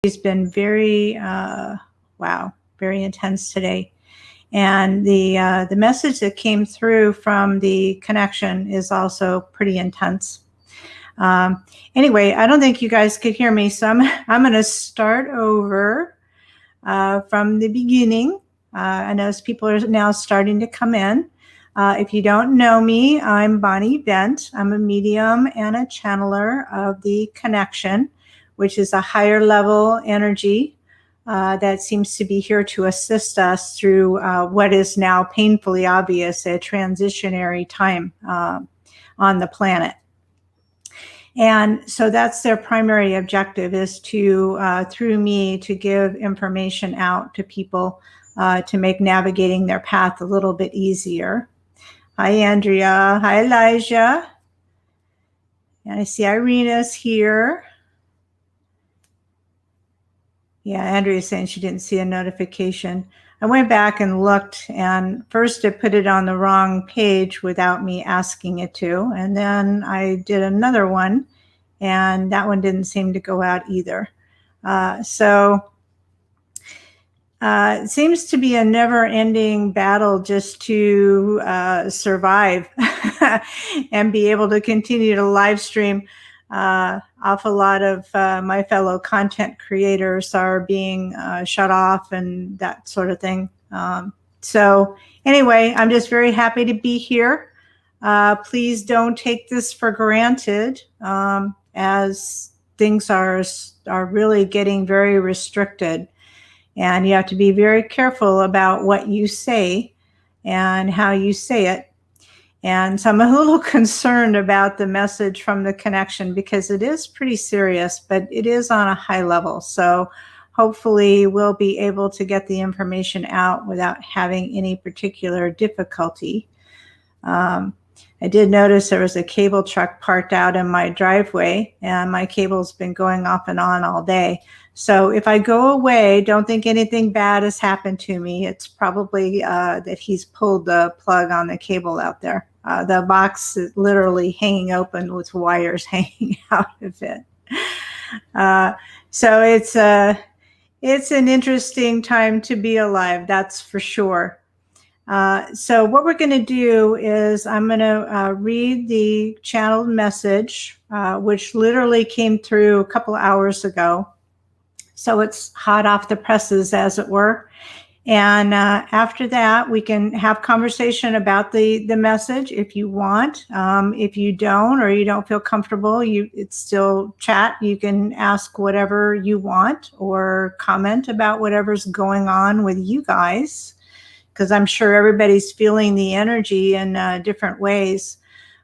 It's been very, wow, very intense today. And the message that came through from the connection is also pretty intense. Anyway, I don't think you guys could hear me, so I'm going to start over from the beginning. I notice people are now starting to come in. If you don't know me, I'm Bonnie Bent. I'm a medium and a channeler of the connection, which is a higher level energy that seems to be here to assist us through what is now painfully obvious a transitionary time on the planet. And so that's their primary objective, is to, through me, to give information out to people to make navigating their path a little bit easier. Hi, Andrea. Hi, Elijah. And I see Irina's here. Yeah, Andrea's saying she didn't see a notification. I went back and looked, and first it put it on the wrong page without me asking it to. And then I did another one, and that one didn't seem to go out either. It seems to be a never-ending battle just to survive and be able to continue to live stream. Awful lot of my fellow content creators are being shut off and that sort of thing. So anyway, I'm just very happy to be here. Please don't take this for granted, as things are really getting very restricted. And you have to be very careful about what you say and how you say it. And so I'm a little concerned about the message from the connection, because it is pretty serious, but it is on a high level. So hopefully we'll be able to get the information out without having any particular difficulty. I did notice there was a cable truck parked out in my driveway, and my cable's been going off and on all day. So if I go away, don't think anything bad has happened to me. It's probably that he's pulled the plug on the cable out there. The box is literally hanging open with wires hanging out of it. So it's an interesting time to be alive, that's for sure. So what we're going to do is I'm going to read the channeled message, which literally came through a couple hours ago. So it's hot off the presses, as it were. And after that, we can have conversation about the message if you want. If you don't, or you don't feel comfortable, it's still chat. You can ask whatever you want or comment about whatever's going on with you guys, because I'm sure everybody's feeling the energy in different ways.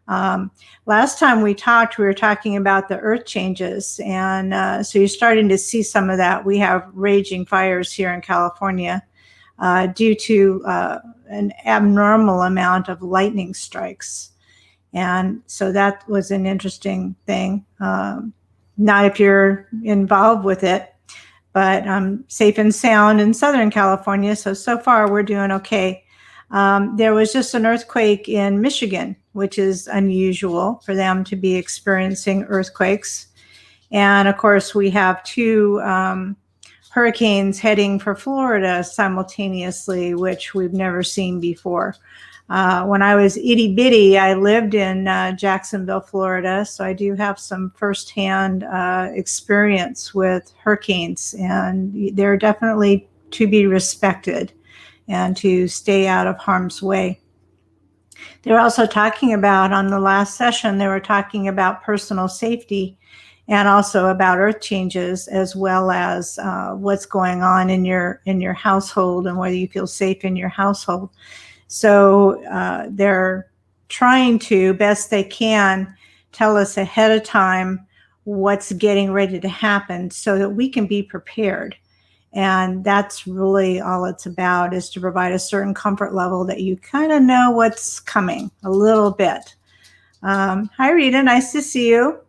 Last time we talked, we were talking about the earth changes. And so you're starting to see some of that. We have raging fires here in California due to an abnormal amount of lightning strikes. And so that was an interesting thing. Not if you're involved with it, but I'm safe and sound in Southern California. So far we're doing okay. There was just an earthquake in Michigan, which is unusual for them to be experiencing earthquakes. And of course, we have two hurricanes heading for Florida simultaneously, which we've never seen before. When I was itty bitty, I lived in Jacksonville, Florida, so I do have some firsthand experience with hurricanes, and they're definitely to be respected and to stay out of harm's way. They were also talking about, on the last session, they were talking about personal safety and also about earth changes, as well as what's going on in your household and whether you feel safe in your household. So they're trying to, best they can, tell us ahead of time what's getting ready to happen so that we can be prepared. And that's really all it's about, is to provide a certain comfort level that you kind of know what's coming a little bit. Hi, Rita. Nice to see you.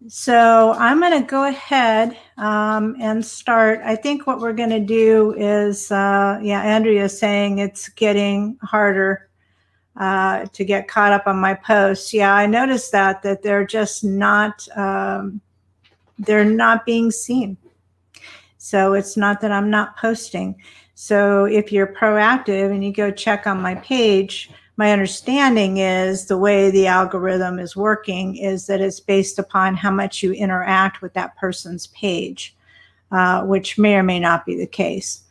So I'm going to go ahead and start. I think what we're going to do is, Andrea's saying it's getting harder to get caught up on my posts. Yeah, I noticed that they're just not they're not being seen. So it's not that I'm not posting. So if you're proactive and you go check on my page, my understanding is the way the algorithm is working is that it's based upon how much you interact with that person's page, which may or may not be the case.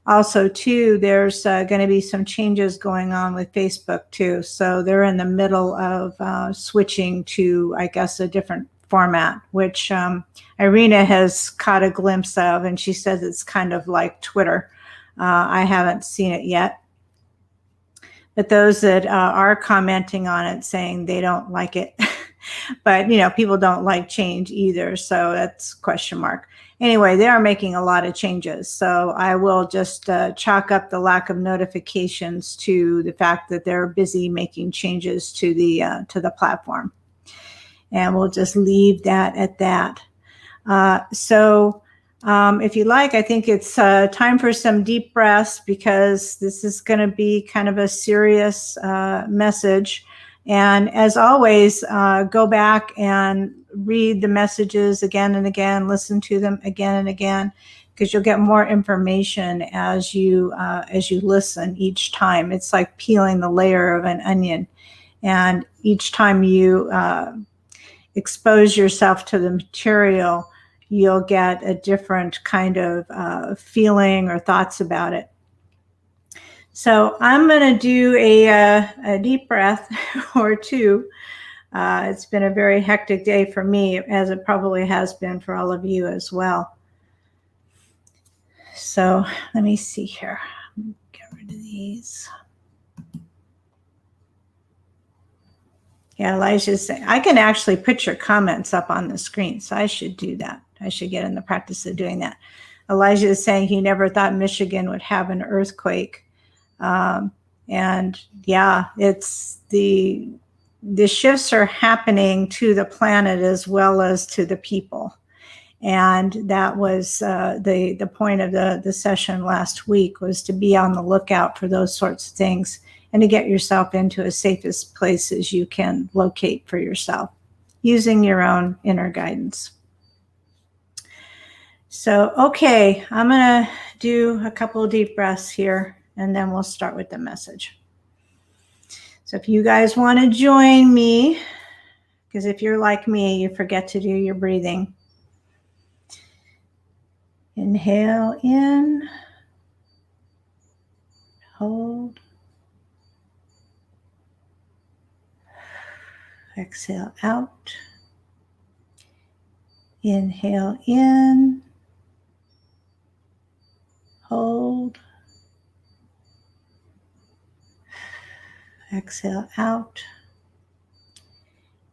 Also, too, there's going to be some changes going on with Facebook, too. So they're in the middle of switching to, I guess, a different format, which Irina has caught a glimpse of, and she says it's kind of like Twitter. I haven't seen it yet. But those that are commenting on it saying they don't like it. But, you know, people don't like change either. So that's question mark. Anyway, they are making a lot of changes. So I will just chalk up the lack of notifications to the fact that they're busy making changes to the platform. And we'll just leave that at that. If you like, I think it's time for some deep breaths, because this is going to be kind of a serious message. And as always, go back and read the messages again and again, listen to them again and again, because you'll get more information as you listen each time. It's like peeling the layer of an onion. And each time you expose yourself to the material, you'll get a different kind of feeling or thoughts about it. So I'm going to do a deep breath or two. It's been a very hectic day for me, as it probably has been for all of you as well. So let me see here. Get rid of these. Yeah, Elijah's saying, I can actually put your comments up on the screen, so I should do that. I should get in the practice of doing that. Elijah is saying he never thought Michigan would have an earthquake. And yeah, it's the shifts are happening to the planet as well as to the people. And that was the point of the session last week, was to be on the lookout for those sorts of things and to get yourself into as safest places you can locate for yourself using your own inner guidance. So, okay, I'm going to do a couple of deep breaths here, and then we'll start with the message. So if you guys want to join me, because if you're like me, you forget to do your breathing. Inhale in, hold, exhale out, inhale in, hold, exhale out,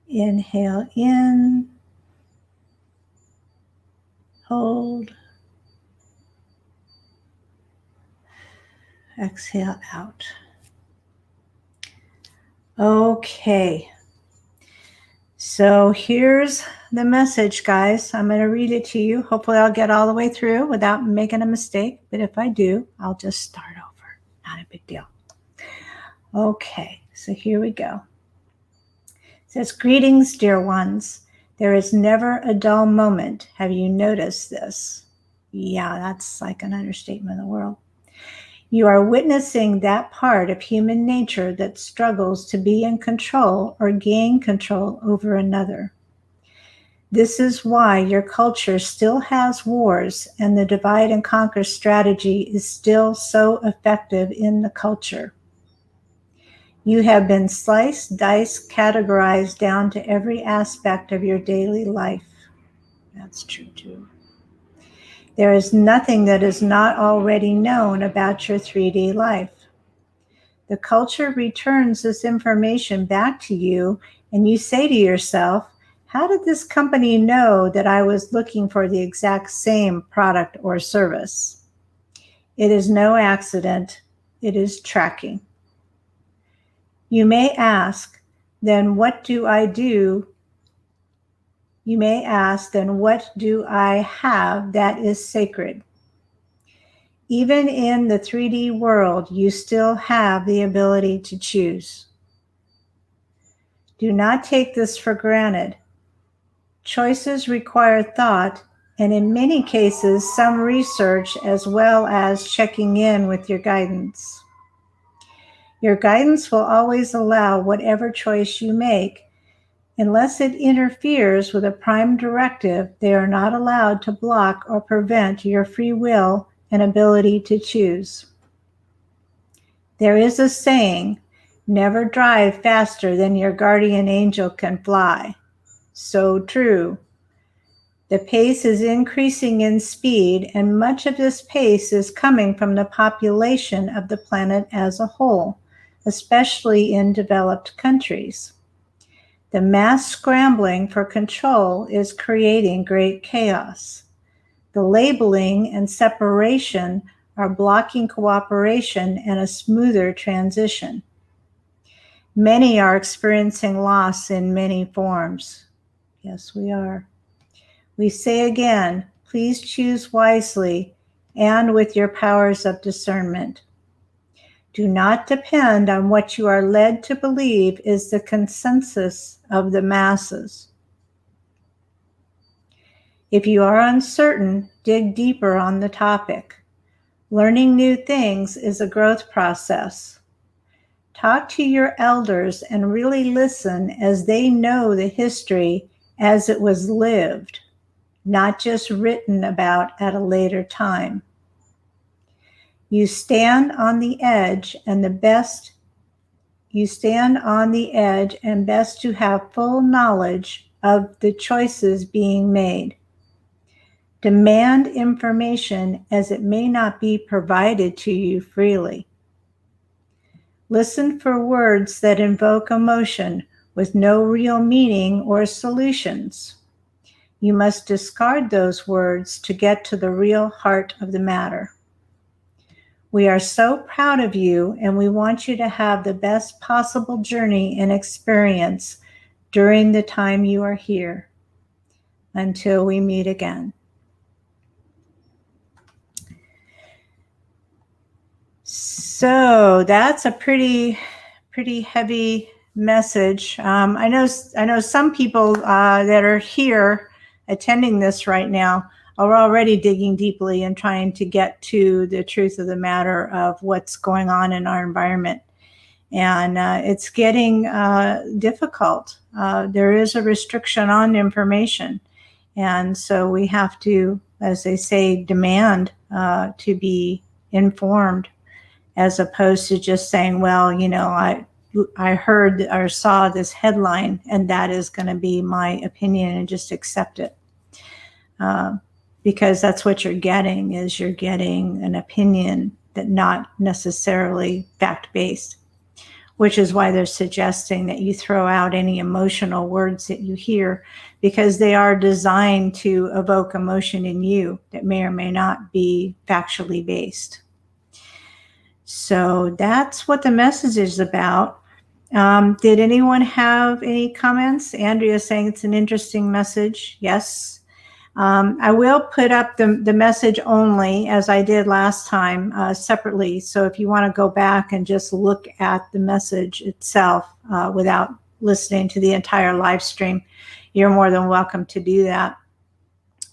inhale in, hold, exhale out. Okay, so here's the message, guys. I'm going to read it to you. Hopefully I'll get all the way through without making a mistake, but if I do, I'll just start over. Not a big deal. Okay, so here we go. It says, greetings, dear ones. There is never a dull moment. Have you noticed this? Yeah, that's like an understatement of the world. You are witnessing that part of human nature that struggles to be in control or gain control over another. This is why your culture still has wars, and the divide and conquer strategy is still so effective in the culture. You have been sliced, diced, categorized down to every aspect of your daily life. That's true too. There is nothing that is not already known about your 3D life. The culture returns this information back to you, and you say to yourself, how did this company know that I was looking for the exact same product or service? It is no accident. It is tracking. You may ask, then what do I do? You may ask, then what do I have that is sacred? Even in the 3D world, you still have the ability to choose. Do not take this for granted. Choices require thought, and in many cases, some research as well as checking in with your guidance. Your guidance will always allow whatever choice you make. Unless it interferes with a prime directive, they are not allowed to block or prevent your free will and ability to choose. There is a saying, never drive faster than your guardian angel can fly. So true. The pace is increasing in speed, and much of this pace is coming from the population of the planet as a whole, especially in developed countries. The mass scrambling for control is creating great chaos. The labeling and separation are blocking cooperation and a smoother transition. Many are experiencing loss in many forms. Yes, we are. We say again, please choose wisely and with your powers of discernment. Do not depend on what you are led to believe is the consensus of the masses. If you are uncertain, dig deeper on the topic. Learning new things is a growth process. Talk to your elders and really listen as they know the history as it was lived, not just written about at a later time. You stand on the edge and best to have full knowledge of the choices being made. Demand information as it may not be provided to you freely. Listen for words that invoke emotion with no real meaning or solutions. You must discard those words to get to the real heart of the matter. We are so proud of you, and we want you to have the best possible journey and experience during the time you are here. Until we meet again. So that's a pretty heavy message. I know some people that are here attending this right now are already digging deeply and trying to get to the truth of the matter of what's going on in our environment. And it's getting difficult. There is a restriction on information. And so we have to, as they say, demand to be informed, as opposed to just saying, well, you know, I heard or saw this headline and that is going to be my opinion and just accept it. Because that's what you're getting, is you're getting an opinion that not necessarily fact-based, which is why they're suggesting that you throw out any emotional words that you hear, because they are designed to evoke emotion in you that may or may not be factually based. So that's what the message is about. Did anyone have any comments? Andrea saying it's an interesting message. Yes. I will put up the message only, as I did last time, separately. So if you want to go back and just look at the message itself without listening to the entire live stream, you're more than welcome to do that.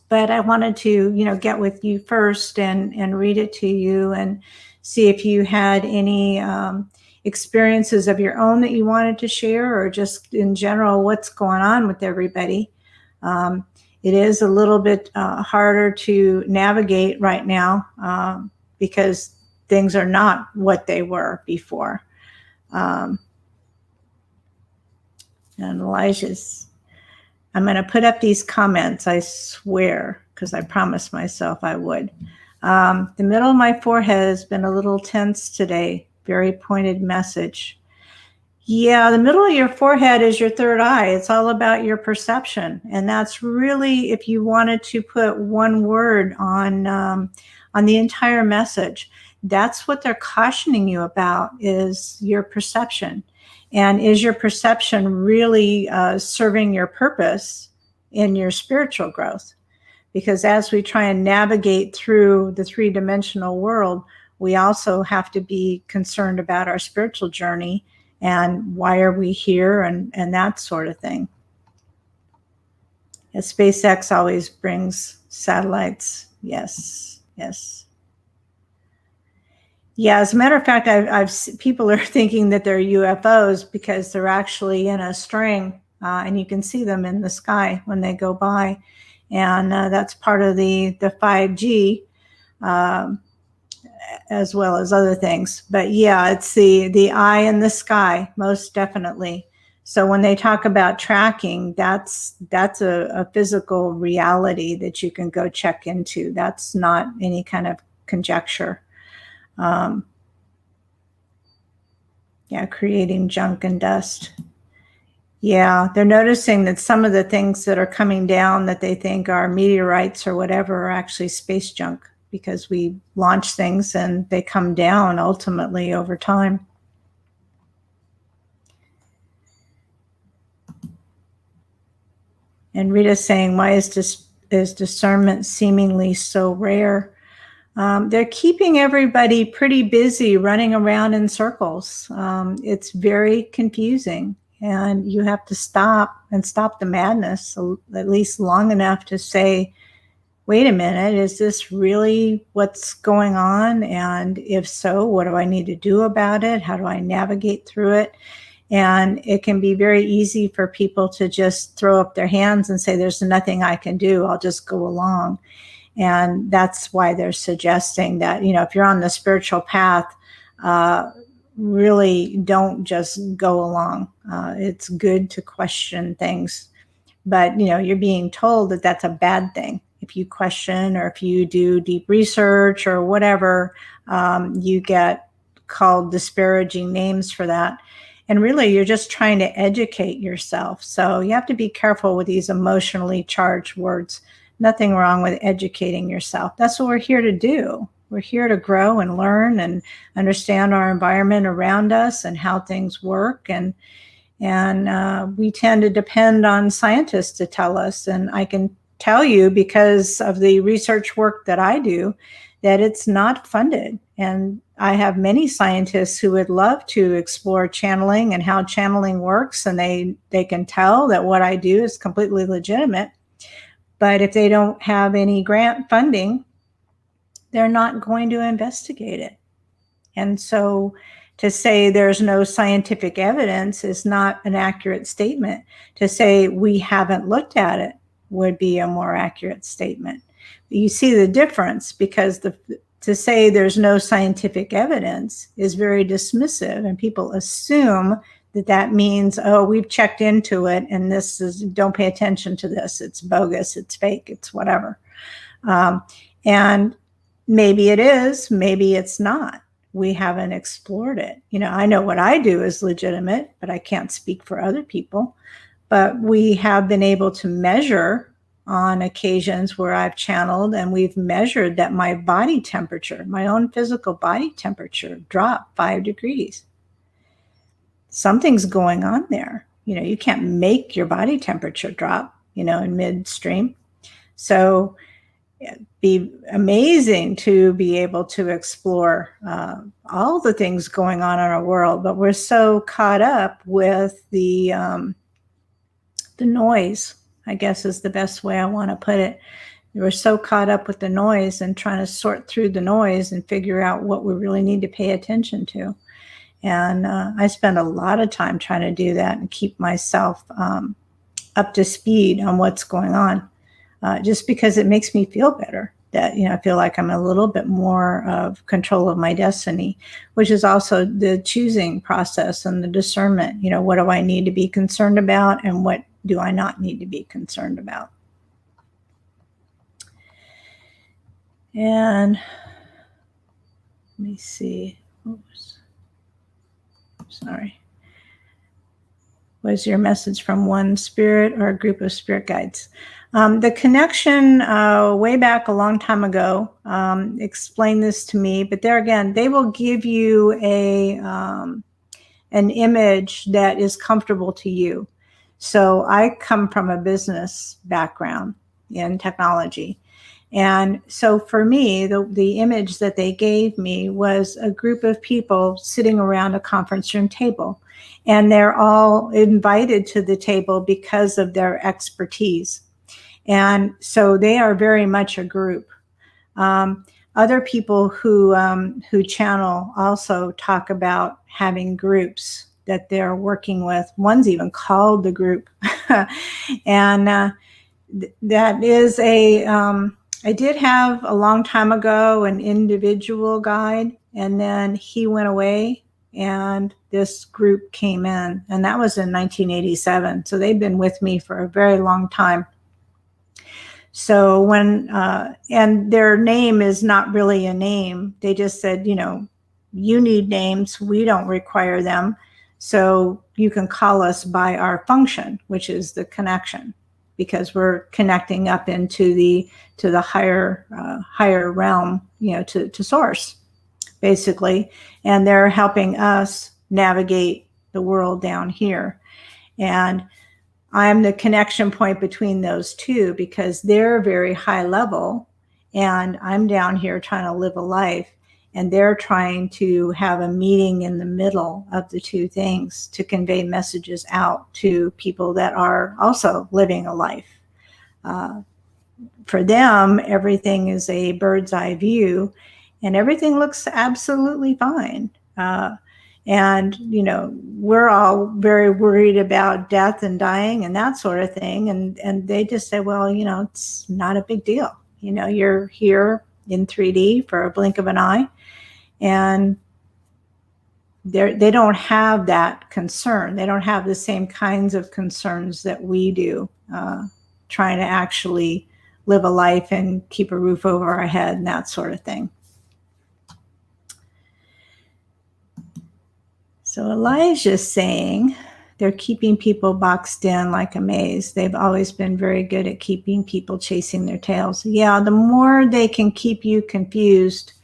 But I wanted to, get with you first and read it to you and see if you had any experiences of your own that you wanted to share, or just in general, what's going on with everybody. It is a little bit harder to navigate right now because things are not what they were before. And Elijah's, I'm going to put up these comments, I swear, because I promised myself I would. The middle of my forehead has been a little tense today. Very pointed message. Yeah, the middle of your forehead is your third eye. It's all about your perception. And that's really, if you wanted to put one word on the entire message, that's what they're cautioning you about, is your perception. And is your perception really serving your purpose in your spiritual growth? Because as we try and navigate through the three-dimensional world, we also have to be concerned about our spiritual journey and why are we here and that sort of thing. SpaceX always brings satellites. Yes, yes. Yeah, as a matter of fact, people are thinking that they're UFOs because they're actually in a string, and you can see them in the sky when they go by, and that's part of the 5G, as well as other things. But yeah, it's the eye in the sky, most definitely. So when they talk about tracking, that's a physical reality that you can go check into. That's not any kind of conjecture. Yeah, creating junk and dust. Yeah, they're noticing that some of the things that are coming down that they think are meteorites or whatever are actually space junk, because we launch things and they come down ultimately over time. And Rita's saying, why is discernment seemingly so rare? They're keeping everybody pretty busy running around in circles. It's very confusing, and you have to stop the madness at least long enough to say, wait a minute, is this really what's going on? And if so, what do I need to do about it? How do I navigate through it? And it can be very easy for people to just throw up their hands and say, there's nothing I can do, I'll just go along. And that's why they're suggesting that, if you're on the spiritual path, really don't just go along. It's good to question things, but you're being told that that's a bad thing. If you question, or if you do deep research or whatever, you get called disparaging names for that. And really, you're just trying to educate yourself. So you have to be careful with these emotionally charged words. Nothing wrong with educating yourself. That's what we're here to do. We're here to grow and learn and understand our environment around us and how things work. And we tend to depend on scientists to tell us. And I can tell you, because of the research work that I do, that it's not funded. And I have many scientists who would love to explore channeling and how channeling works. And they can tell that what I do is completely legitimate. But if they don't have any grant funding, they're not going to investigate it. And so to say there's no scientific evidence is not an accurate statement. To say we haven't looked at it would be a more accurate statement. You see the difference, because to say there's no scientific evidence is very dismissive, and people assume that means, oh, we've checked into it and don't pay attention to this. It's bogus, it's fake, it's whatever. And maybe it is, maybe it's not. We haven't explored it. I know what I do is legitimate, but I can't speak for other people. But we have been able to measure on occasions where I've channeled, and we've measured that my body temperature, my own physical body temperature, dropped 5 degrees. Something's going on there. You can't make your body temperature drop, in midstream. So it'd be amazing to be able to explore all the things going on in our world, but we're so caught up with the noise, I guess is the best way I want to put it. We're so caught up with the noise and trying to sort through the noise and figure out what we really need to pay attention to. And I spend a lot of time trying to do that and keep myself up to speed on what's going on, just because it makes me feel better. That, I feel like I'm a little bit more of control of my destiny, which is also the choosing process and the discernment. What do I need to be concerned about, and what do I not need to be concerned about? And let me see. Oops. Sorry. Was your message from one spirit or a group of spirit guides? The connection way back a long time ago explained this to me, but there again, they will give you an image that is comfortable to you. So I come from a business background in technology. And so for me, the image that they gave me was a group of people sitting around a conference room table. And they're all invited to the table because of their expertise. And so they are very much a group. Other people who channel also talk about having groups that they're working with. One's even called the group. And that is I did have a long time ago an individual guide, and then he went away and this group came in, and that was in 1987. So they've been with me for a very long time. So when, and their name is not really a name. They just said, you need names. We don't require them. So you can call us by our function, which is the connection, because we're connecting up into the higher realm, to source, basically. And they're helping us navigate the world down here. And I'm the connection point between those two, because they're very high level and I'm down here trying to live a life, and they're trying to have a meeting in the middle of the two things to convey messages out to people that are also living a life. For them, everything is a bird's eye view and everything looks absolutely fine. And, we're all very worried about death and dying and that sort of thing. And they just say, well, it's not a big deal. You're here in 3D for a blink of an eye. And they don't have that concern. They don't have the same kinds of concerns that we do, trying to actually live a life and keep a roof over our head and that sort of thing. So Elijah's saying they're keeping people boxed in like a maze. They've always been very good at keeping people chasing their tails. Yeah, the more they can keep you confused,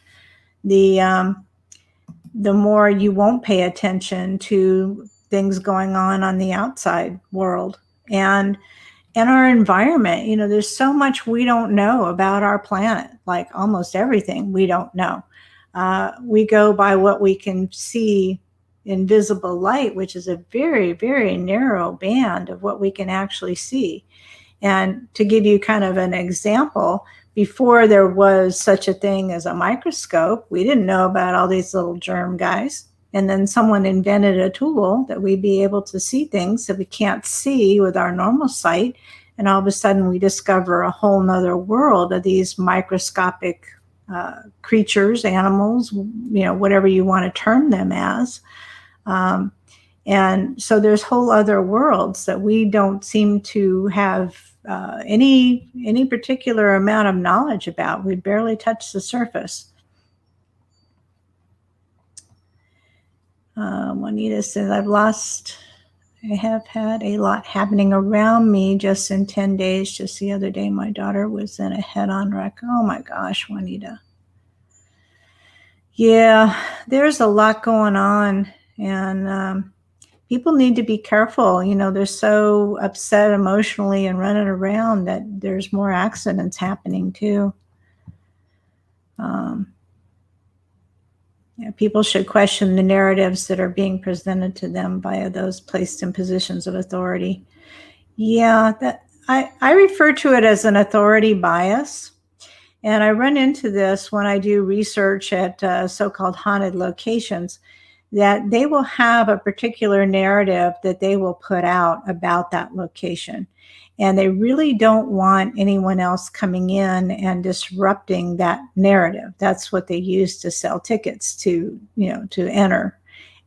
the more you won't pay attention to things going on the outside world and our environment. There's so much we don't know about our planet, like almost everything we don't know. We go by what we can see in visible light, which is a very, very narrow band of what we can actually see. And to give you kind of an example, before there was such a thing as a microscope, we didn't know about all these little germ guys. And then someone invented a tool that we'd be able to see things that we can't see with our normal sight. And all of a sudden we discover a whole nother world of these microscopic creatures, animals, whatever you want to term them as. And so there's whole other worlds that we don't seem to have any particular amount of knowledge about. We barely touch the surface. Juanita says, I have had a lot happening around me just in 10 days. Just the other day, my daughter was in a head-on wreck. Oh my gosh, Juanita. Yeah, there's a lot going on. And people need to be careful. They're so upset emotionally and running around that there's more accidents happening too. People should question the narratives that are being presented to them by those placed in positions of authority. Yeah, I refer to it as an authority bias. And I run into this when I do research at so-called haunted locations, that they will have a particular narrative that they will put out about that location. And they really don't want anyone else coming in and disrupting that narrative. That's what they use to sell tickets to enter.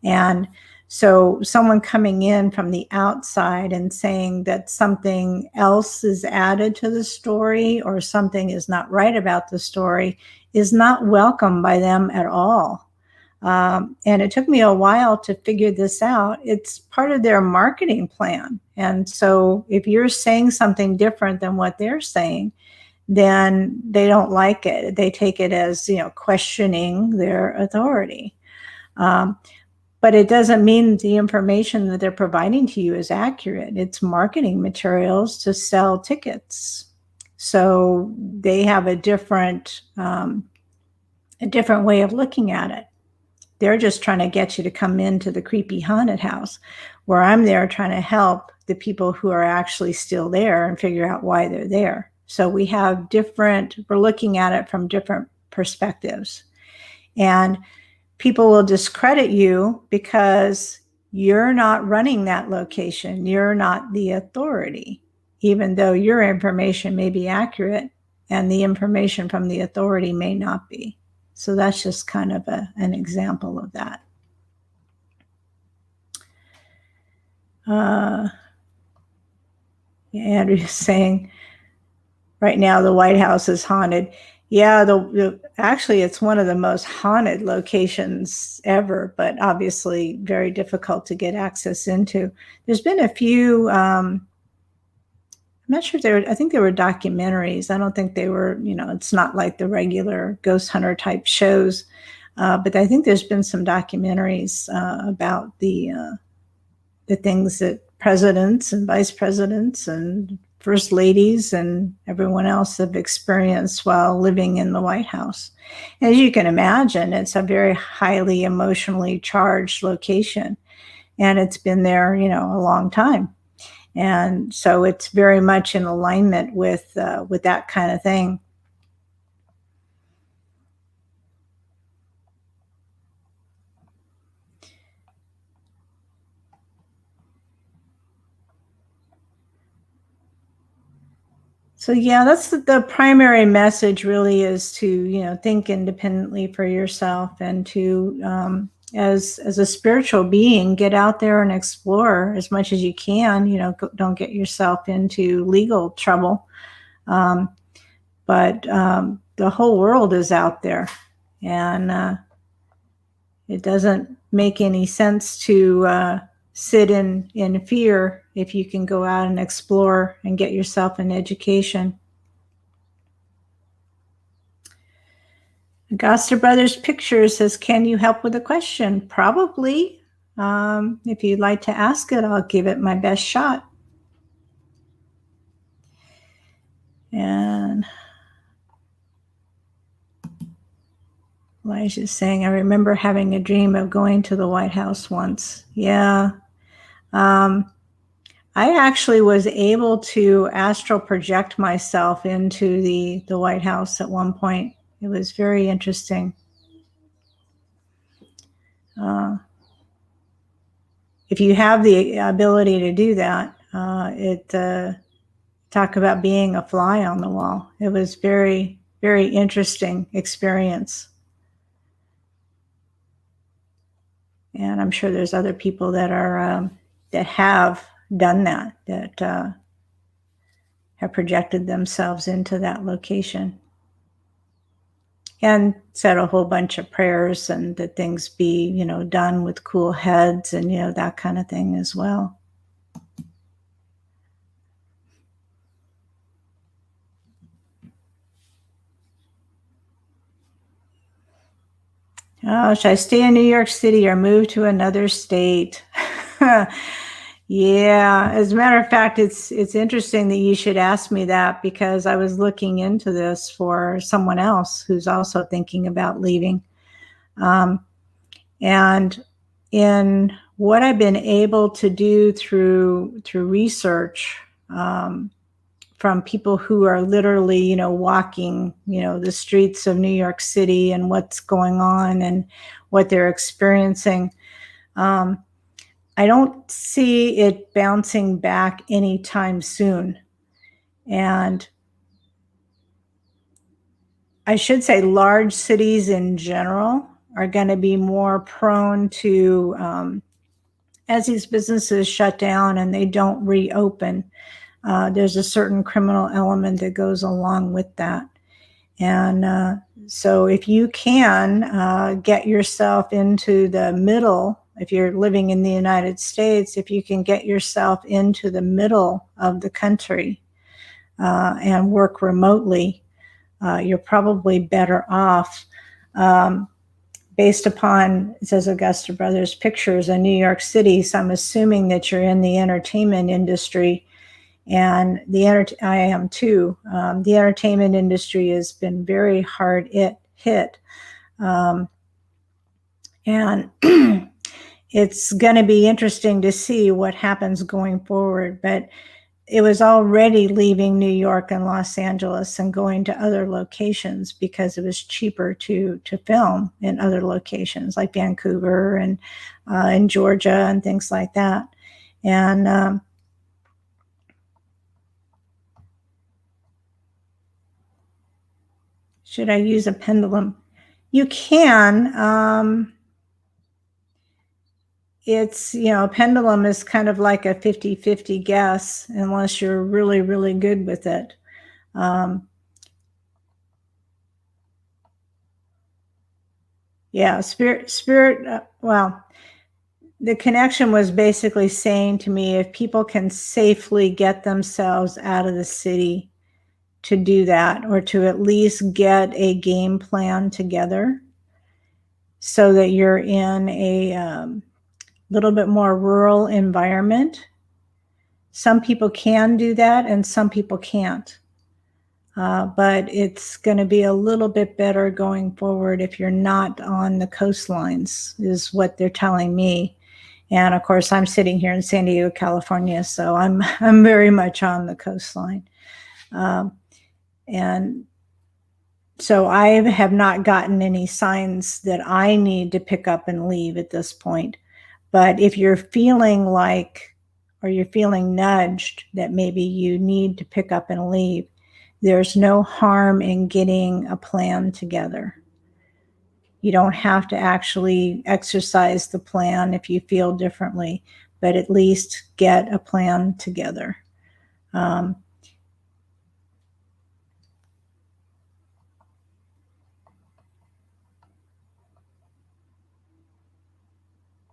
And so someone coming in from the outside and saying that something else is added to the story or something is not right about the story is not welcome by them at all. And it took me a while to figure this out. It's part of their marketing plan. And so if you're saying something different than what they're saying, then they don't like it. They take it as, questioning their authority. But it doesn't mean the information that they're providing to you is accurate. It's marketing materials to sell tickets. So they have a different way of looking at it. They're just trying to get you to come into the creepy haunted house, where I'm there trying to help the people who are actually still there and figure out why they're there. So we have we're looking at it from different perspectives. And people will discredit you because you're not running that location. You're not the authority, even though your information may be accurate and the information from the authority may not be. So that's just kind of an example of that. Andrew's saying, right now the White House is haunted. Yeah, actually it's one of the most haunted locations ever, but obviously very difficult to get access into. There's been a few, I'm not sure I think they were documentaries. I don't think they were, it's not like the regular ghost hunter type shows, but I think there's been some documentaries about the things that presidents and vice presidents and first ladies and everyone else have experienced while living in the White House. As you can imagine, it's a very highly emotionally charged location, and it's been there, a long time. And so it's very much in alignment with that kind of thing. So yeah, that's the primary message really, is to, think independently for yourself, and to, as a spiritual being, get out there and explore as much as you can. Don't get yourself into legal trouble. But the whole world is out there, and it doesn't make any sense to sit in fear if you can go out and explore and get yourself an education. Augusta Brothers Pictures says, can you help with a question? Probably. If you'd like to ask it, I'll give it my best shot. And Elijah's saying, I remember having a dream of going to the White House once. Yeah. I actually was able to astral project myself into the White House at one point. It was very interesting. If you have the ability to do that, talk about being a fly on the wall. It was very, very interesting experience. And I'm sure there's other people that are that have done that have projected themselves into that location and said a whole bunch of prayers, and that things be, done with cool heads and, that kind of thing as well. Oh, should I stay in New York City or move to another state? Yeah, as a matter of fact, it's interesting that you should ask me that, because I was looking into this for someone else who's also thinking about leaving. And in what I've been able to do through research, from people who are literally, walking, the streets of New York City and what's going on and what they're experiencing, I don't see it bouncing back anytime soon. And I should say large cities in general are going to be more prone to, as these businesses shut down and they don't reopen, there's a certain criminal element that goes along with that. And so if you can get yourself into the middle, if you're living in the United States, if you can get yourself into the middle of the country and work remotely, you're probably better off. Based upon, it says Augusta Brothers Pictures in New York City, so I'm assuming that you're in the entertainment industry. And I am too. The entertainment industry has been very hard hit. And it's going to be interesting to see what happens going forward. But it was already leaving New York and Los Angeles and going to other locations because it was cheaper to film in other locations like Vancouver and in Georgia and things like that. And should I use a pendulum? You can. It's, a pendulum is kind of like a 50-50 guess unless you're really, really good with it. Yeah, spirit, well, the connection was basically saying to me, if people can safely get themselves out of the city to do that, or to at least get a game plan together so that you're in a little bit more rural environment. Some people can do that and some people can't. But it's going to be a little bit better going forward if you're not on the coastlines, is what they're telling me. And of course, I'm sitting here in San Diego, California, so I'm very much on the coastline. And so I have not gotten any signs that I need to pick up and leave at this point. But if you're feeling like, or you're feeling nudged that maybe you need to pick up and leave, there's no harm in getting a plan together. You don't have to actually exercise the plan if you feel differently, but at least get a plan together.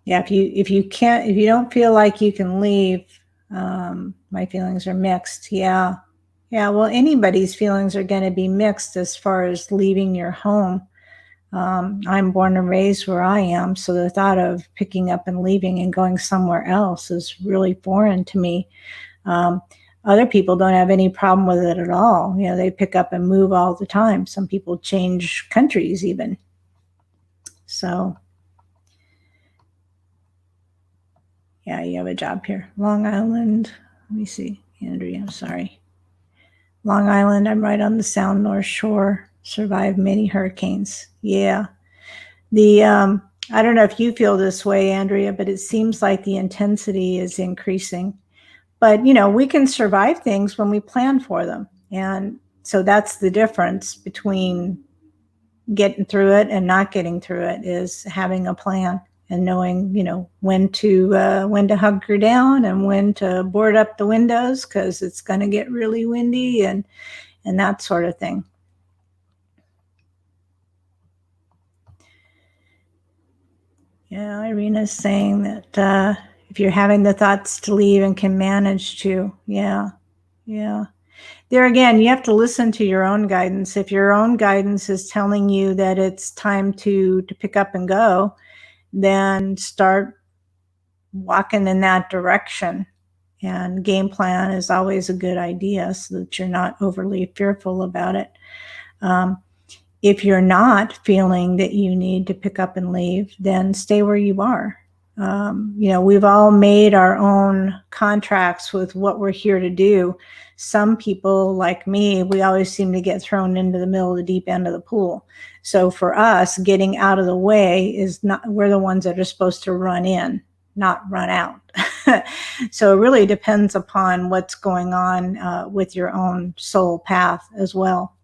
Yeah, if you don't feel like you can leave, my feelings are mixed. Yeah. Well, anybody's feelings are going to be mixed as far as leaving your home. I'm born and raised where I am, so the thought of picking up and leaving and going somewhere else is really foreign to me. Other people don't have any problem with it at all. They pick up and move all the time. Some people change countries even. So, yeah, you have a job here. Long Island. Let me see. Andrea, I'm sorry. Long Island, I'm right on the Sound North Shore. Survived many hurricanes. Yeah. I don't know if you feel this way, Andrea, but it seems like the intensity is increasing. But, we can survive things when we plan for them. And so that's the difference between getting through it and not getting through it, is having a plan and knowing, when to hunker down and when to board up the windows because it's going to get really windy and that sort of thing. Yeah, Irina's saying that if you're having the thoughts to leave and can manage to, yeah. There again, you have to listen to your own guidance. If your own guidance is telling you that it's time to pick up and go, then start walking in that direction. And game plan is always a good idea so that you're not overly fearful about it. If you're not feeling that you need to pick up and leave, then stay where you are. We've all made our own contracts with what we're here to do. Some people, like me, we always seem to get thrown into the middle of the deep end of the pool. So for us, getting out of the way is not, we're the ones that are supposed to run in, not run out. So it really depends upon what's going on with your own soul path as well.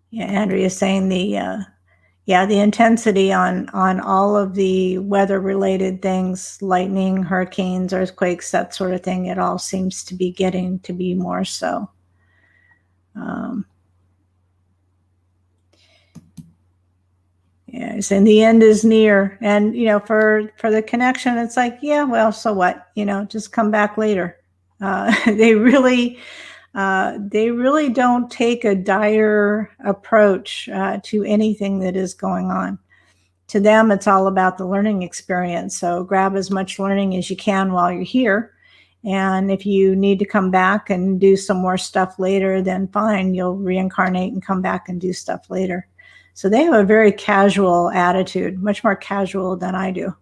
Yeah, Andrea is saying the intensity on all of the weather-related things, lightning, hurricanes, earthquakes, that sort of thing, it all seems to be getting to be more so. Yeah, saying the end is near. And, for the connection, it's like, yeah, well, so what? Just come back later. They really don't take a dire approach to anything that is going on. To them, it's all about the learning experience. So grab as much learning as you can while you're here. And if you need to come back and do some more stuff later, then fine, you'll reincarnate and come back and do stuff later. So they have a very casual attitude, much more casual than I do.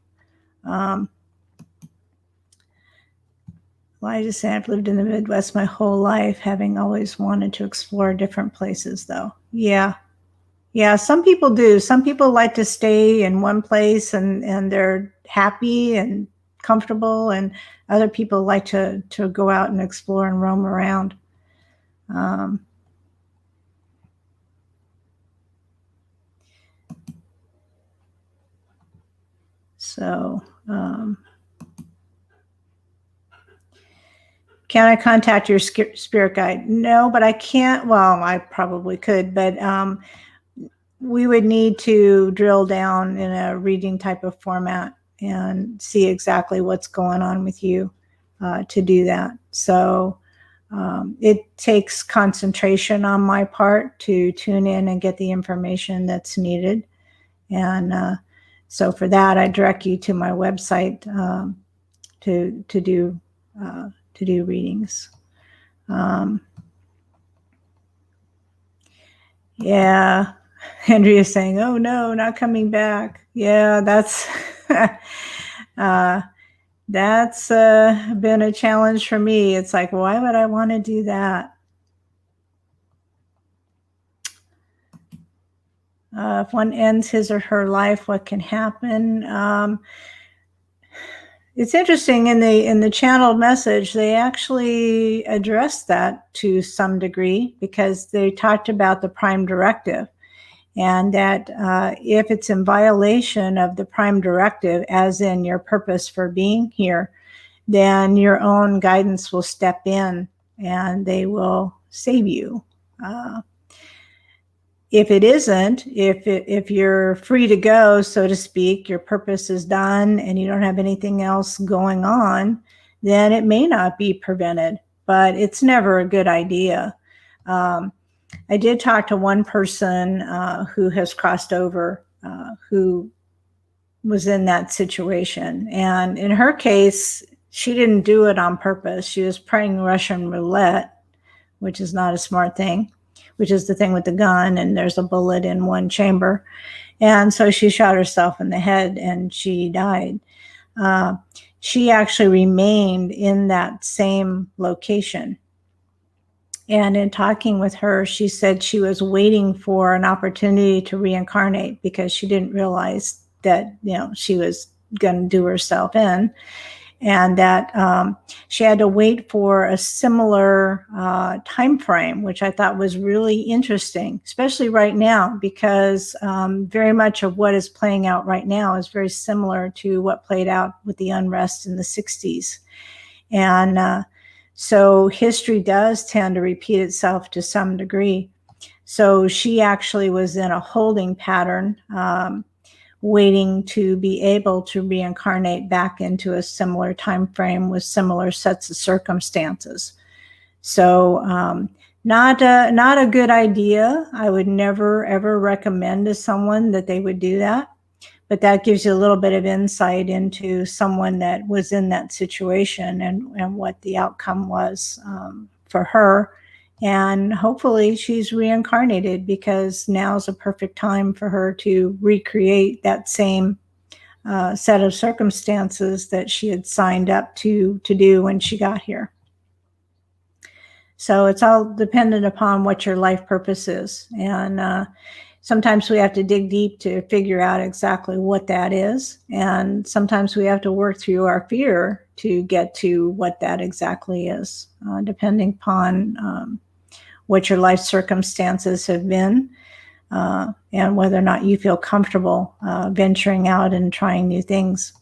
Elijah said, I've lived in the Midwest my whole life, having always wanted to explore different places, though. Yeah. Yeah, some people do. Some people like to stay in one place and they're happy and comfortable, and other people like to go out and explore and roam around. Can I contact your spirit guide? No, but I can't. Well, I probably could, but we would need to drill down in a reading type of format and see exactly what's going on with you to do that. So it takes concentration on my part to tune in and get the information that's needed. And so for that, I direct you to my website to do readings. Yeah, Andrea's saying, "Oh no, not coming back." Yeah, that's that's been a challenge for me. It's like, why would I want to do that? If one ends his or her life, what can happen? It's interesting, in the channeled message, they actually addressed that to some degree, because they talked about the prime directive, and that if it's in violation of the prime directive, as in your purpose for being here, then your own guidance will step in and they will save you. If it isn't, if you're free to go, so to speak, your purpose is done and you don't have anything else going on, then it may not be prevented, but it's never a good idea. I did talk to one person who has crossed over, who was in that situation. And in her case, she didn't do it on purpose. She was playing Russian roulette, which is not a smart thing, which is the thing with the gun, and there's a bullet in one chamber. And so she shot herself in the head and she died. She actually remained in that same location. And in talking with her, she said she was waiting for an opportunity to reincarnate, because she didn't realize that, she was going to do herself in. And that she had to wait for a similar time frame, which I thought was really interesting, especially right now, because very much of what is playing out right now is very similar to what played out with the unrest in the 60s. And so history does tend to repeat itself to some degree. So she actually was in a holding pattern, waiting to be able to reincarnate back into a similar time frame with similar sets of circumstances. So not a good idea. I would never, ever recommend to someone that they would do that. But that gives you a little bit of insight into someone that was in that situation and what the outcome was for her. And hopefully she's reincarnated, because now's a perfect time for her to recreate that same set of circumstances that she had signed up to do when she got here. So it's all dependent upon what your life purpose is. And sometimes we have to dig deep to figure out exactly what that is. And sometimes we have to work through our fear to get to what that exactly is, depending upon what your life circumstances have been, and whether or not you feel comfortable venturing out and trying new things.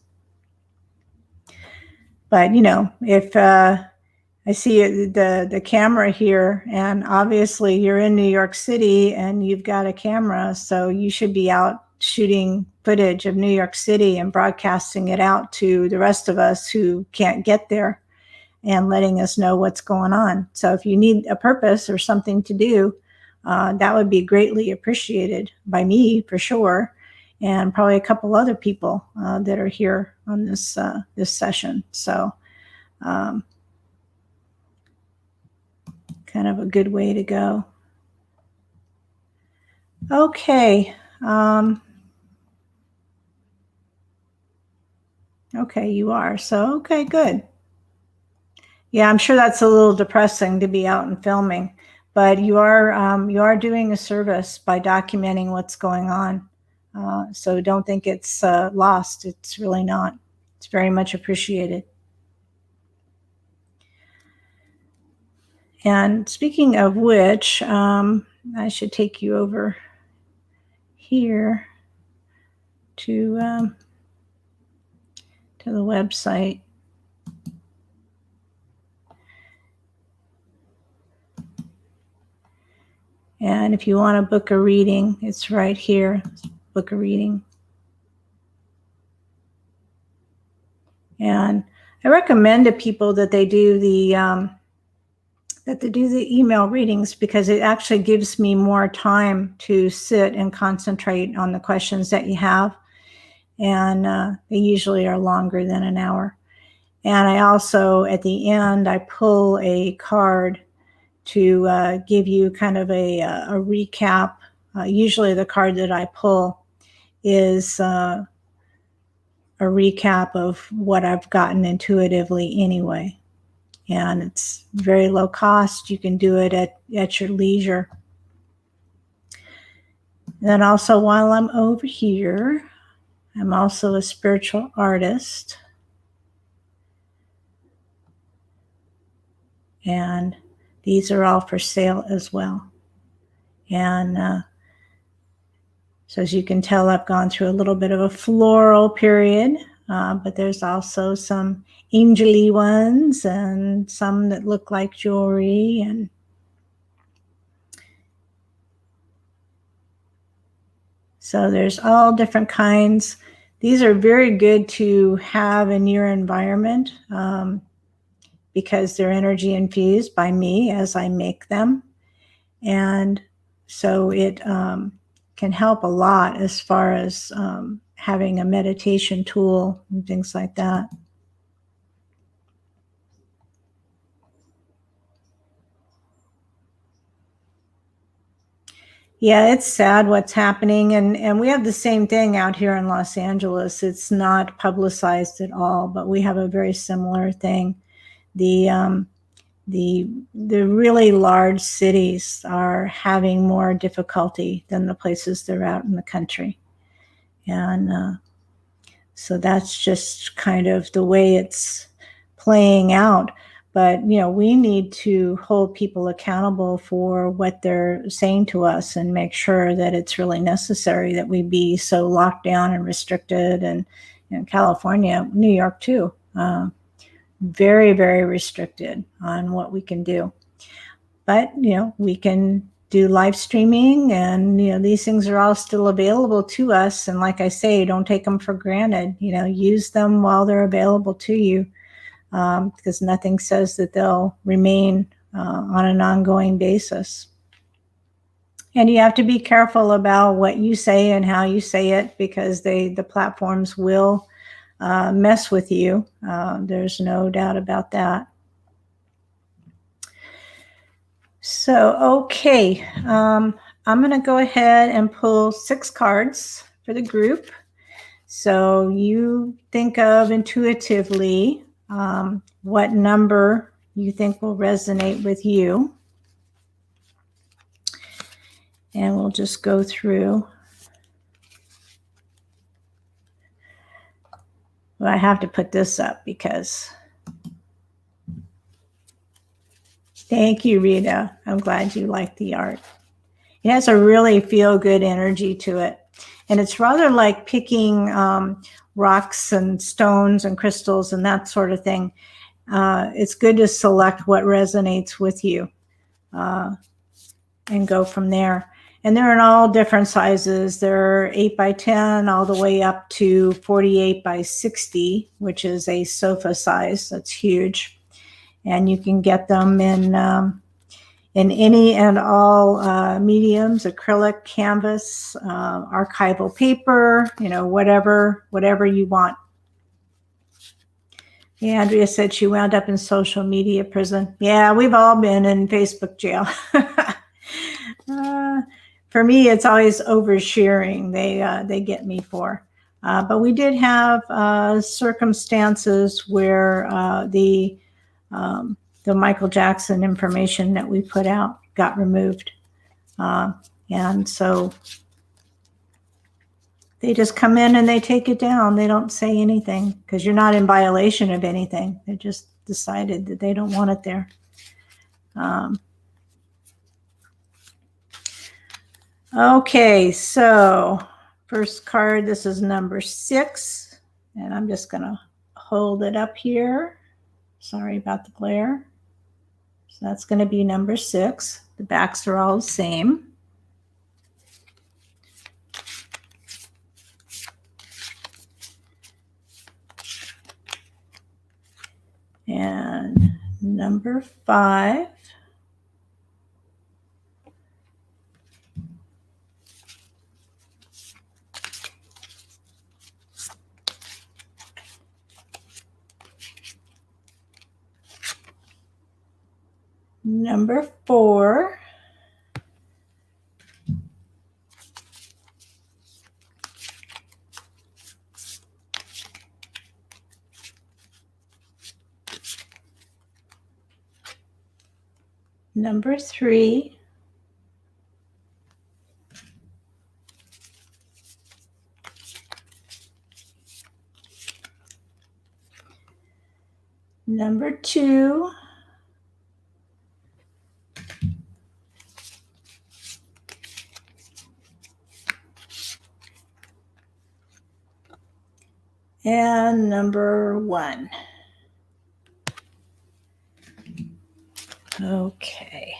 But, if I see the camera here, and obviously you're in New York City and you've got a camera, so you should be out shooting footage of New York City and broadcasting it out to the rest of us who can't get there, and letting us know what's going on. So if you need a purpose or something to do, that would be greatly appreciated by me, for sure, and probably a couple other people that are here on this session. So kind of a good way to go. Okay. Okay, you are. So, okay, good. Yeah, I'm sure that's a little depressing to be out and filming, but you are doing a service by documenting what's going on. So don't think it's lost. It's really not. It's very much appreciated. And speaking of which, I should take you over here to the website. And if you want to book a reading, it's right here. Book a reading. And I recommend to people that they do the email readings because it actually gives me more time to sit and concentrate on the questions that you have. And they usually are longer than an hour. And I also, at the end, I pull a card to give you kind of a recap. Usually the card that I pull is a recap of what I've gotten intuitively anyway. And it's very low cost. You can do it at your leisure. And then also while I'm over here, I'm also a spiritual artist. And these are all for sale as well. And so as you can tell, I've gone through a little bit of a floral period, but there's also some angel-y ones and some that look like jewelry. And so there's all different kinds. These are very good to have in your environment because they're energy infused by me as I make them. And so it can help a lot as far as having a meditation tool and things like that. Yeah, it's sad what's happening. And we have the same thing out here in Los Angeles. It's not publicized at all, but we have a very similar thing. The really large cities are having more difficulty than the places that are out in the country. And so that's just kind of the way it's playing out. But, we need to hold people accountable for what they're saying to us and make sure that it's really necessary that we be so locked down and restricted. And California, New York too, very, very restricted on what we can do. But, we can do live streaming and, these things are all still available to us. And like I say, don't take them for granted, use them while they're available to you. Because nothing says that they'll remain on an ongoing basis. And you have to be careful about what you say and how you say it because the platforms will mess with you. There's no doubt about that. So, okay, I'm going to go ahead and pull 6 cards for the group. So you think of intuitively what number you think will resonate with you. And we'll just go through. Well, I have to put this up because. Thank you, Rita. I'm glad you like the art. It has a really feel-good energy to it. And it's rather like picking rocks and stones and crystals and that sort of thing. It's good to select what resonates with you and go from there. And they're in all different sizes. They're 8 by 10 all the way up to 48 by 60, which is a sofa size. That's huge. And you can get them in any and all mediums: acrylic, canvas, archival paper, whatever you want. Yeah, Andrea said she wound up in social media prison. Yeah, we've all been in Facebook jail. for me, it's always oversharing. They get me for. But we did have circumstances where the Michael Jackson information that we put out got removed. And so they just come in and they take it down. They don't say anything because you're not in violation of anything. They just decided that they don't want it there. Okay, so first card, this is number 6. And I'm just going to hold it up here. Sorry about the glare. So that's going to be number 6. The backs are all the same. And number 5. Number 4. Number 3. Number 2. And number 1. Okay.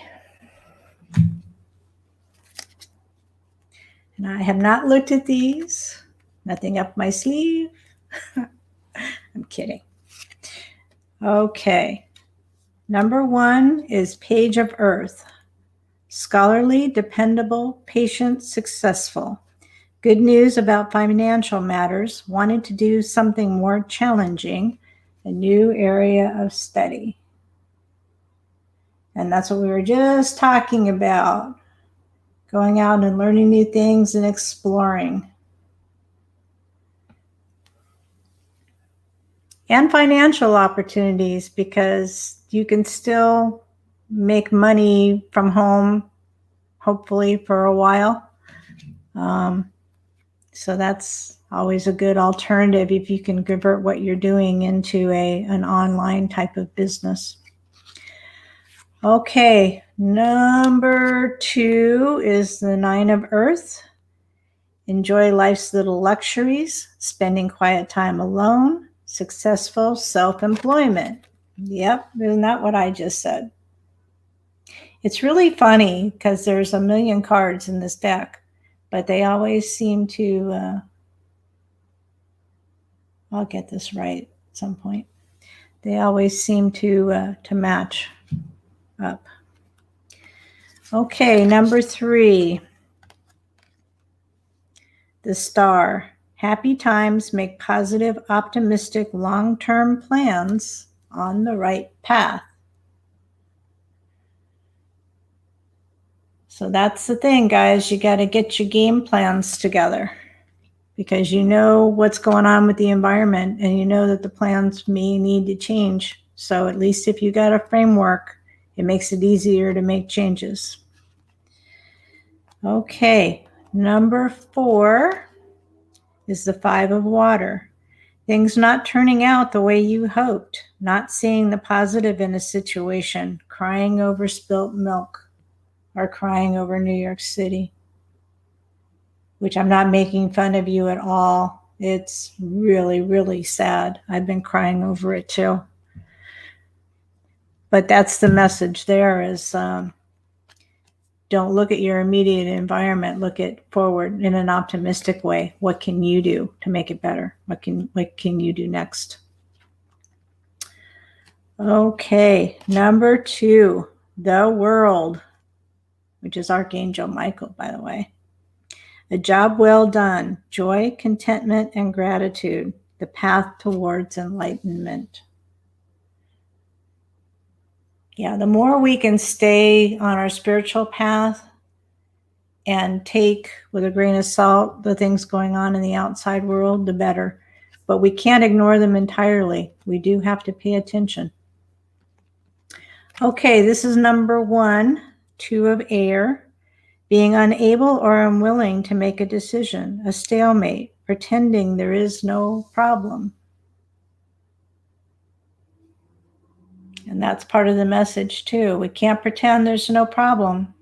And I have not looked at these. Nothing up my sleeve. I'm kidding. Okay. Number 1 is Page of Earth. Scholarly, dependable, patient, successful. Good news about financial matters. Wanted to do something more challenging. A new area of study. And that's what we were just talking about. Going out and learning new things and exploring. And financial opportunities, because you can still make money from home, hopefully for a while. So that's always a good alternative if you can convert what you're doing into an online type of business. Okay, number 2 is the 9 of Earth. Enjoy life's little luxuries, spending quiet time alone, successful self-employment. Yep, isn't that what I just said? It's really funny because there's a million cards in this deck, but they always seem to, I'll get this right at some point. They always seem to match up. Okay, number 3. The Star. Happy times make positive, optimistic, long-term plans on the right path. So that's the thing, guys. You got to get your game plans together because you know what's going on with the environment and you know that the plans may need to change. So at least if you got a framework, it makes it easier to make changes. Okay, number 4 is the 5 of Water. Things not turning out the way you hoped, not seeing the positive in a situation, crying over spilt milk, or crying over New York City, which I'm not making fun of you at all. It's really, really sad. I've been crying over it too. But that's the message there is don't look at your immediate environment. Look at forward in an optimistic way. What can you do to make it better? What can you do next? Okay, number 2, the World, which is Archangel Michael, by the way. A job well done, joy, contentment, and gratitude, the path towards enlightenment. Yeah, the more we can stay on our spiritual path, and take with a grain of salt the things going on in the outside world, the better. But we can't ignore them entirely. We do have to pay attention. Okay, this is number 1, 2 of air. Being unable or unwilling to make a decision, a stalemate, pretending there is no problem. And that's part of the message too. We can't pretend there's no problem,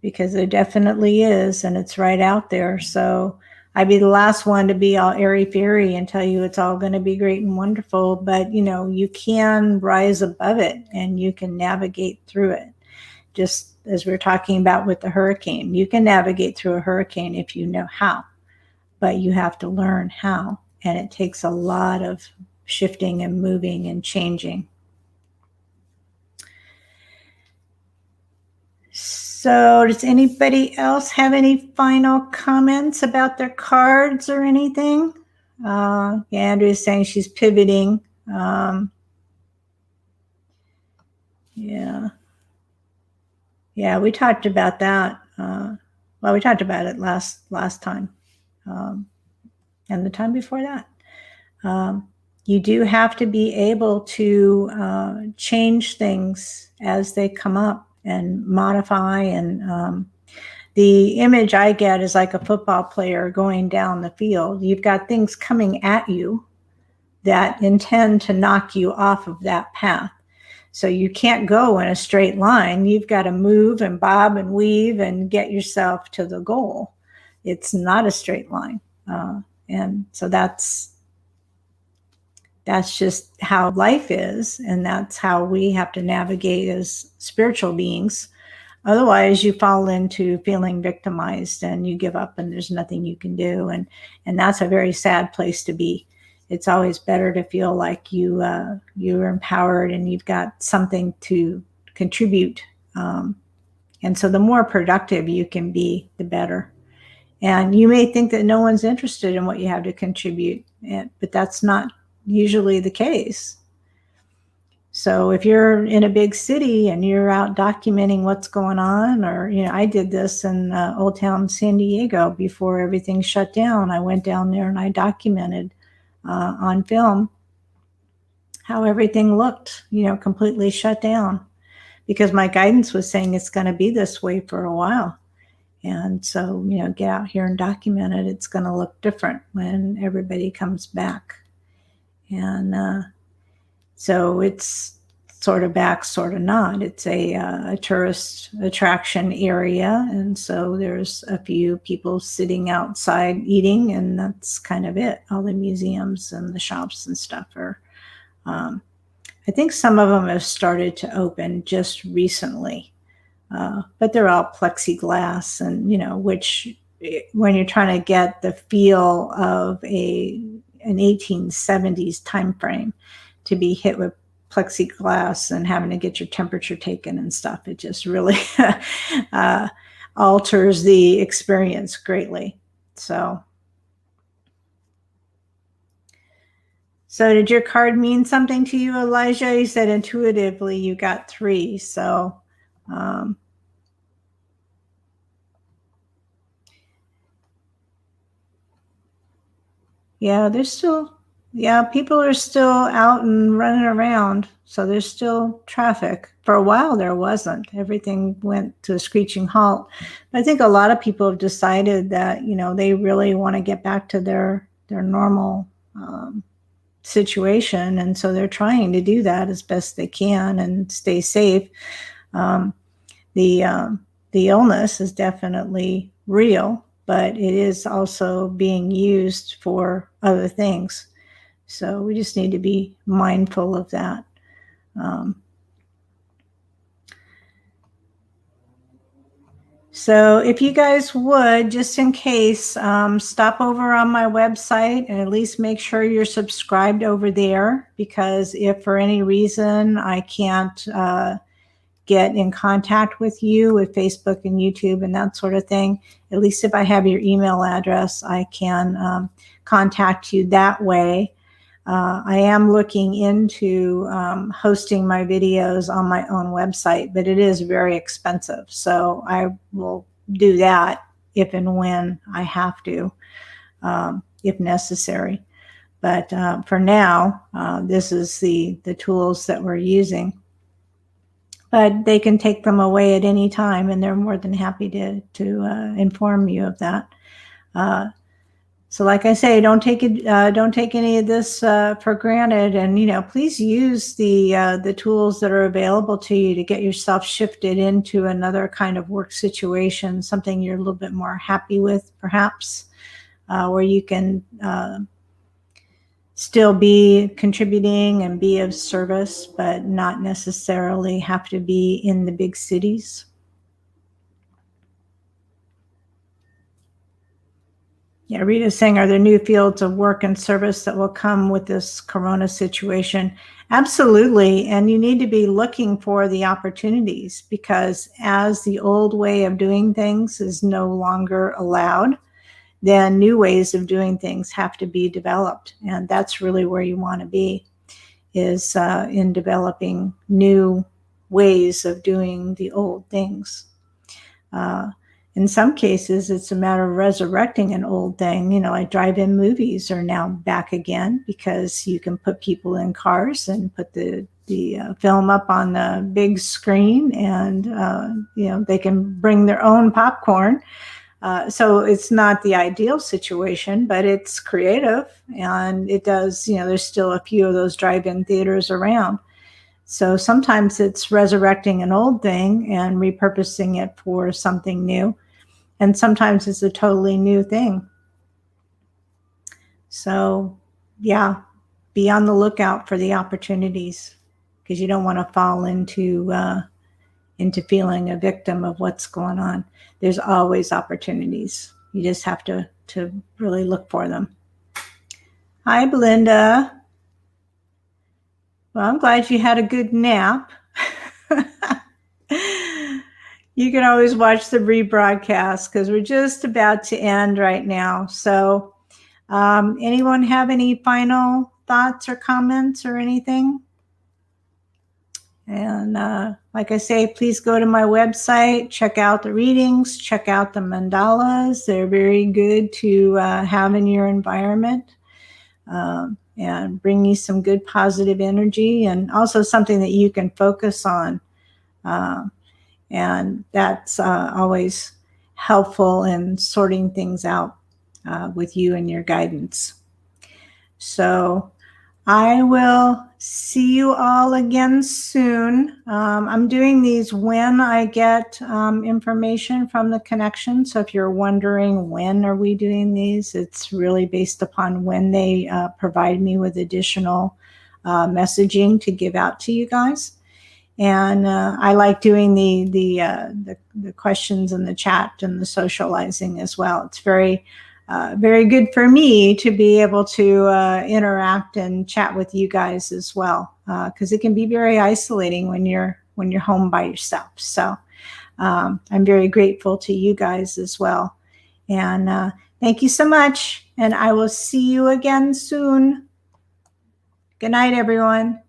because there definitely is, and it's right out there. So I'd be the last one to be all airy-fairy and tell you it's all going to be great and wonderful, but you can rise above it and you can navigate through it. Just as we were talking about with the hurricane, you can navigate through a hurricane if you know how, but you have to learn how, and it takes a lot of shifting and moving and changing. So does anybody else have any final comments about their cards or anything? Andrea's saying she's pivoting. Yeah, we talked about that. We talked about it last time, and the time before that. You do have to be able to change things as they come up and modify. And the image I get is like a football player going down the field. You've got things coming at you that intend to knock you off of that path. So you can't go in a straight line. You've got to move and bob and weave and get yourself to the goal. It's not a straight line. And so that's just how life is. And that's how we have to navigate as spiritual beings. Otherwise, you fall into feeling victimized and you give up and there's nothing you can do. And that's a very sad place to be. It's always better to feel like you're empowered and you've got something to contribute. And so the more productive you can be, the better. And you may think that no one's interested in what you have to contribute, but that's not usually the case. So if you're in a big city and you're out documenting what's going on, or, I did this in Old Town San Diego before everything shut down. I went down there and I documented on film how everything looked, completely shut down, because my guidance was saying it's going to be this way for a while. And so, get out here and document it. It's going to look different when everybody comes back. And so it's sort of back, sort of not. It's a tourist attraction area. And so there's a few people sitting outside eating, and that's kind of it. All the museums and the shops and stuff are, I think some of them have started to open just recently, but they're all plexiglass, and, which when you're trying to get the feel of an 1870s time frame to be hit with plexiglass and having to get your temperature taken and stuff, it just really alters the experience greatly. So did your card mean something to you, Elijah? You said intuitively you got 3. So yeah, people are still out and running around. So there's still traffic. For a while there wasn't. Everything went to a screeching halt. But I think a lot of people have decided that, they really want to get back to their normal situation. And so they're trying to do that as best they can and stay safe. The illness is definitely real, but it is also being used for other things. So we just need to be mindful of that. So if you guys would, just in case, stop over on my website and at least make sure you're subscribed over there, because if for any reason I can't get in contact with you with Facebook and YouTube and that sort of thing, at least if I have your email address, I can contact you that way. I am looking into hosting my videos on my own website, but it is very expensive. So I will do that if and when I have to, if necessary. But for now, this is the tools that we're using. But they can take them away at any time, and they're more than happy to inform you of that. So like I say, don't take any of this for granted, and please use the tools that are available to you to get yourself shifted into another kind of work situation, something you're a little bit more happy with, perhaps, where you can still be contributing and be of service, but not necessarily have to be in the big cities. Yeah, Rita's saying, are there new fields of work and service that will come with this corona situation? Absolutely. And you need to be looking for the opportunities, because as the old way of doing things is no longer allowed, then new ways of doing things have to be developed. And that's really where you want to be, is in developing new ways of doing the old things. In some cases, it's a matter of resurrecting an old thing. Like drive-in movies are now back again, because you can put people in cars and put the film up on the big screen, and they can bring their own popcorn. So it's not the ideal situation, but it's creative, and it does. There's still a few of those drive-in theaters around. So sometimes it's resurrecting an old thing and repurposing it for something new. And sometimes it's a totally new thing. So yeah, be on the lookout for the opportunities, because you don't want to fall into feeling a victim of what's going on. There's always opportunities. You just have to really look for them. Hi, Belinda. Well, I'm glad you had a good nap. You can always watch the rebroadcast, because we're just about to end right now. So anyone have any final thoughts or comments or anything? And like I say, please go to my website, check out the readings, check out the mandalas. They're very good to have in your environment. And bring you some good positive energy, and also something that you can focus on. And that's always helpful in sorting things out with you and your guidance. So I will see you all again soon. I'm doing these when I get information from the connection. So if you're wondering when are we doing these, it's really based upon when they provide me with additional messaging to give out to you guys. And I like doing the questions in the chat and the socializing as well. It's very good for me to be able to interact and chat with you guys as well, because it can be very isolating when you're home by yourself. So I'm very grateful to you guys as well. And thank you so much. And I will see you again soon. Good night, everyone.